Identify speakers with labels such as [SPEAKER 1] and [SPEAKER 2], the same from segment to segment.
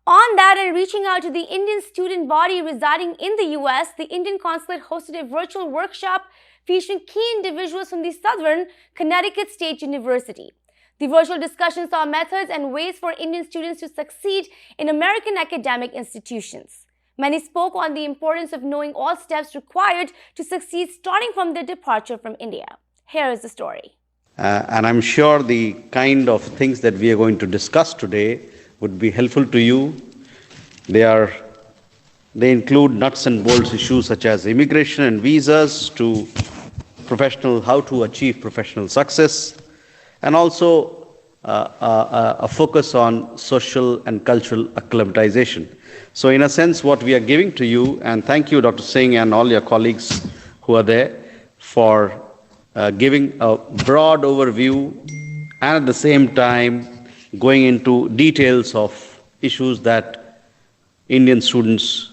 [SPEAKER 1] On that, and reaching out to the Indian student body residing in the US, the Indian Consulate hosted a virtual workshop featuring key individuals from the Southern Connecticut State University. The virtual discussion saw methods and ways for Indian students to succeed in American academic institutions. Many spoke on the importance of knowing all steps required to succeed, starting from their departure from India. Here is the story.
[SPEAKER 2] And I'm sure the kind of things that we are going to discuss today would be helpful to you. They include nuts and bolts issues such as immigration and visas to how to achieve professional success, and also a focus on social and cultural acclimatization. So in a sense, what we are giving to you, and thank you, Dr. Singh, and all your colleagues who are there for giving a broad overview and at the same time going into details of issues that Indian students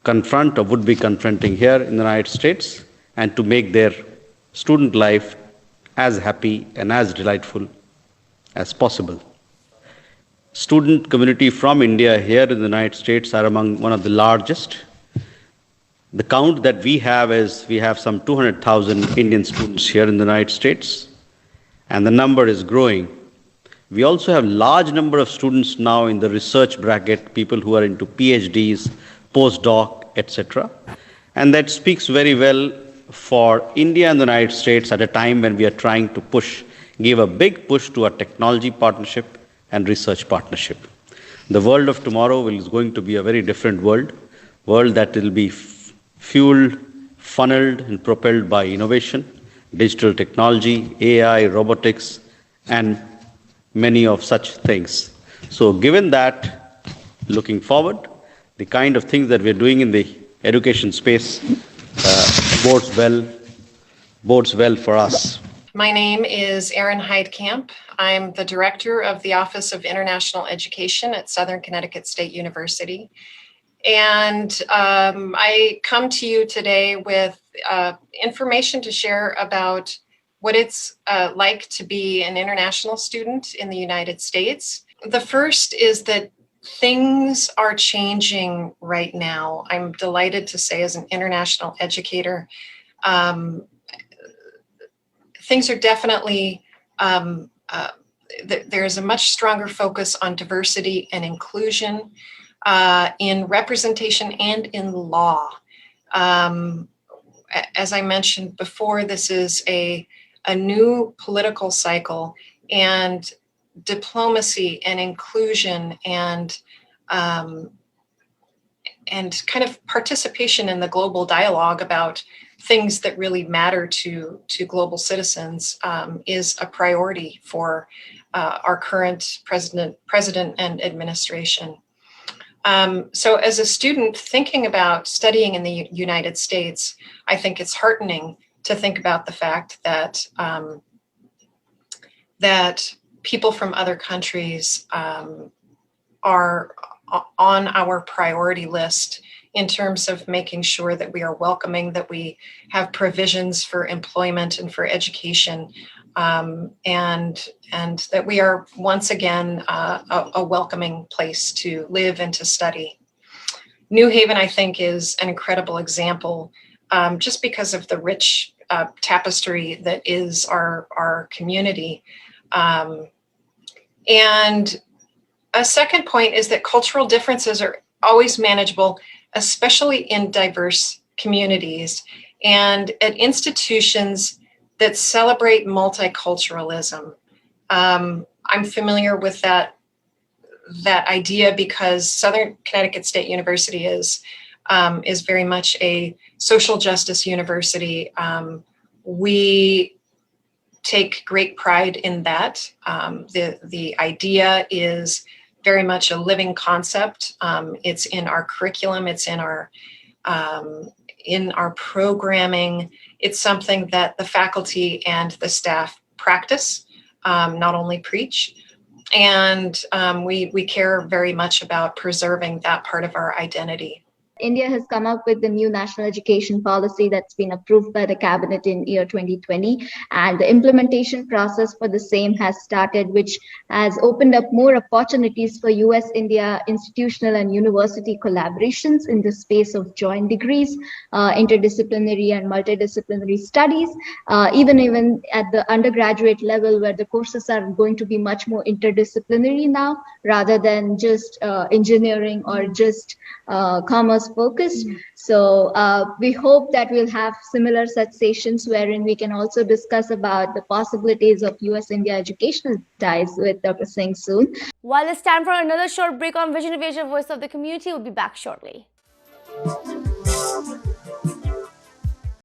[SPEAKER 2] confront or would be confronting here in the United States, and to make their student life as happy and as delightful as possible. Student community from India here in the United States are among one of the largest. The count that we have is we have some 200,000 Indian students here in the United States, and the number is growing. We also have large number of students now in the research bracket, people who are into PhDs, postdoc, etc. And that speaks very well for India and the United States at a time when we are trying to give a big push to our technology partnership and research partnership. The world of tomorrow is going to be a very different world that will be fueled, funneled, and propelled by innovation, digital technology, AI, robotics, and many of such things. So given that, looking forward, the kind of things that we're doing in the education space bodes well for us.
[SPEAKER 3] My name is Erin Heidkamp. I'm the director of the Office of International Education at Southern Connecticut State University. And I come to you today with information to share about what it's like to be an international student in the United States. The first is that things are changing right now. I'm delighted to say, as an international educator, things are definitely, there's a much stronger focus on diversity and inclusion in representation and in law. As I mentioned before, this is a new political cycle, and diplomacy and inclusion and kind of participation in the global dialogue about things that really matter to global citizens is a priority for our current president and administration. So as a student thinking about studying in the United States, I think it's heartening to think about the fact that that people from other countries are on our priority list in terms of making sure that we are welcoming, that we have provisions for employment and for education, and that we are once again a welcoming place to live and to study. New Haven, I think, is an incredible example, just because of the rich tapestry that is our community. And a second point is that cultural differences are always manageable, especially in diverse communities and at institutions that celebrate multiculturalism. I'm familiar with that idea because Southern Connecticut State University is very much a social justice university. We take great pride in that. The idea is very much a living concept. It's in our curriculum. It's in our programming. It's something that the faculty and the staff practice, not only preach. And we care very much about preserving that part of our identity.
[SPEAKER 4] India has come up with the new national education policy that's been approved by the cabinet in year 2020, and the implementation process for the same has started, which has opened up more opportunities for US-India institutional and university collaborations in the space of joint degrees, interdisciplinary and multidisciplinary studies, even at the undergraduate level, where the courses are going to be much more interdisciplinary now, rather than just engineering or just commerce focused. So we hope that we'll have similar such sessions wherein we can also discuss about the possibilities of US-India educational ties with Dr. Singh soon.
[SPEAKER 1] While it's time for another short break on Vision of Asia, Voice of the Community, we'll be back shortly.